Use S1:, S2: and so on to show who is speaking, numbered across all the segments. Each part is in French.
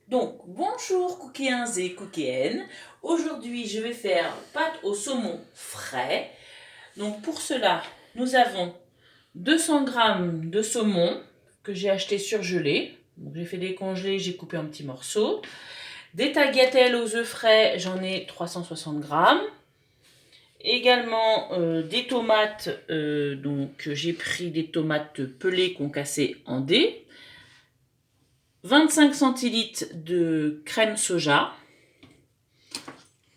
S1: Donc, bonjour cookiens et cookiennes. Aujourd'hui, je vais faire pâte au saumon frais. Donc, pour cela, nous avons 200 g de saumon que j'ai acheté surgelé. Donc, j'ai fait décongeler, j'ai coupé en petits morceaux. Des tagliatelles aux œufs frais, j'en ai 360 g. Également des tomates, donc j'ai pris des tomates pelées concassées en dés. 25 centilitres de crème soja,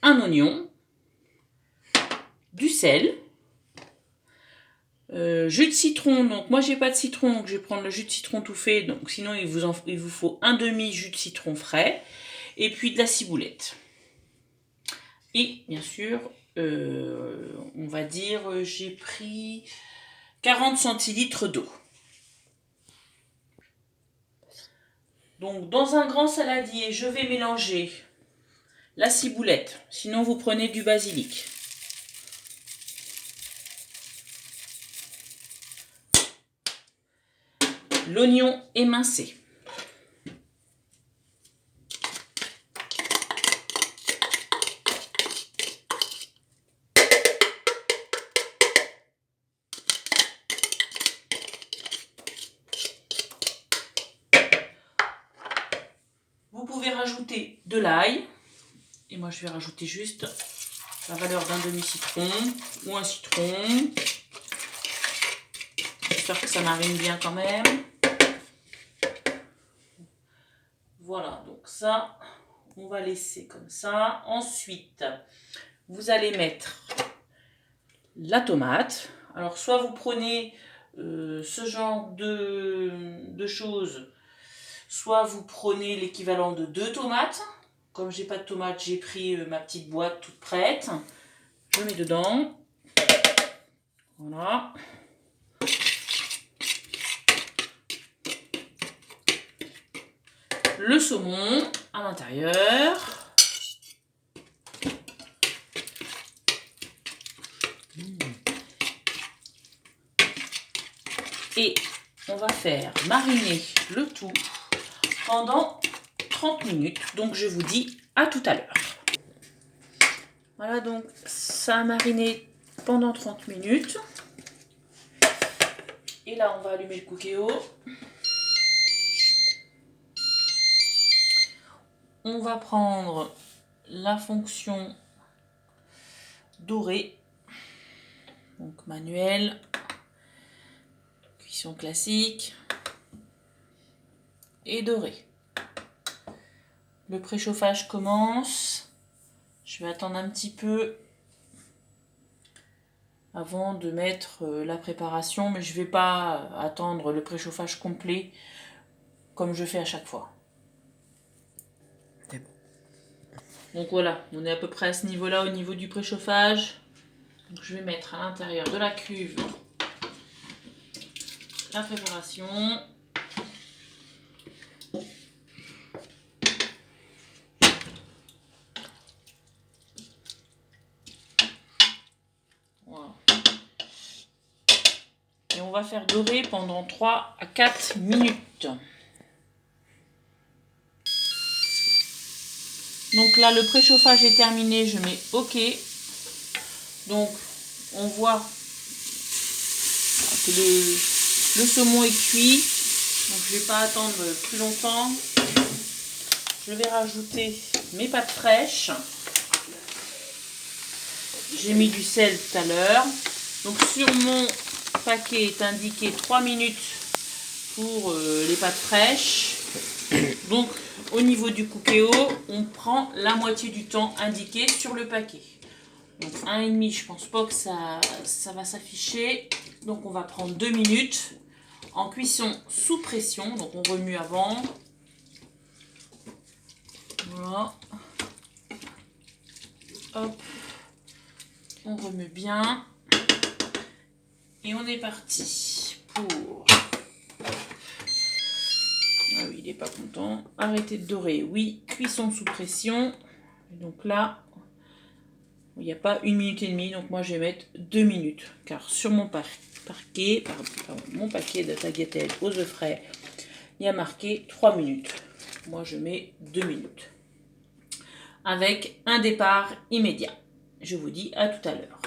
S1: un oignon, du sel, jus de citron. Donc moi j'ai pas de citron, donc je vais prendre le jus de citron tout fait. Donc sinon il vous faut un demi jus de citron frais, et puis de la ciboulette. Et bien sûr, on va dire j'ai pris 40 centilitres d'eau. Donc dans un grand saladier, je vais mélanger la ciboulette. Sinon vous prenez du basilic. L'oignon émincé. Vous pouvez rajouter de l'ail. Et moi je vais rajouter juste la valeur d'un demi-citron ou un citron. J'espère que ça marine bien quand même. Voilà, donc ça, on va laisser comme ça. Ensuite, vous allez mettre la tomate. Alors, soit vous prenez ce genre de choses, soit vous prenez l'équivalent de 2 tomates. Comme j'ai pas de tomates, j'ai pris ma petite boîte toute prête. Je mets dedans. Voilà. Le saumon à l'intérieur. Et on va faire mariner le tout pendant 30 minutes. Donc je vous dis à tout à l'heure. Voilà, donc ça a mariné pendant 30 minutes. Et là, on va allumer le Cookéo. On va prendre la fonction dorée, donc manuel, cuisson classique et doré. Le préchauffage commence. Je vais attendre un petit peu avant de mettre la préparation, mais je ne vais pas attendre le préchauffage complet comme je fais à chaque fois. Donc voilà, on est à peu près à ce niveau-là au niveau du préchauffage. Donc je vais mettre à l'intérieur de la cuve la préparation. Voilà. Et on va faire dorer pendant 3 à 4 minutes. Donc là, le préchauffage est terminé, je mets OK. Donc, on voit que le saumon est cuit. Donc, je ne vais pas attendre plus longtemps. Je vais rajouter mes pâtes fraîches. J'ai mis du sel tout à l'heure. Donc, sur mon paquet est indiqué 3 minutes pour les pâtes fraîches. Donc, au niveau du Cookéo, on prend la moitié du temps indiqué sur le paquet. Donc 1,5, je pense pas que ça va s'afficher. Donc on va prendre 2 minutes en cuisson sous pression. Donc on remue avant. Voilà. Hop. On remue bien. Et on est parti pour... Ah oui, il n'est pas content. Arrêtez de dorer. Oui, cuisson sous pression. Et donc là, il n'y a pas 1 minute et demie. Donc moi, je vais mettre 2 minutes. Car sur mon mon paquet de tagliatelles aux œufs frais, il y a marqué 3 minutes. moi je mets 2 minutes. Avec un départ immédiat. Je vous dis à tout à l'heure.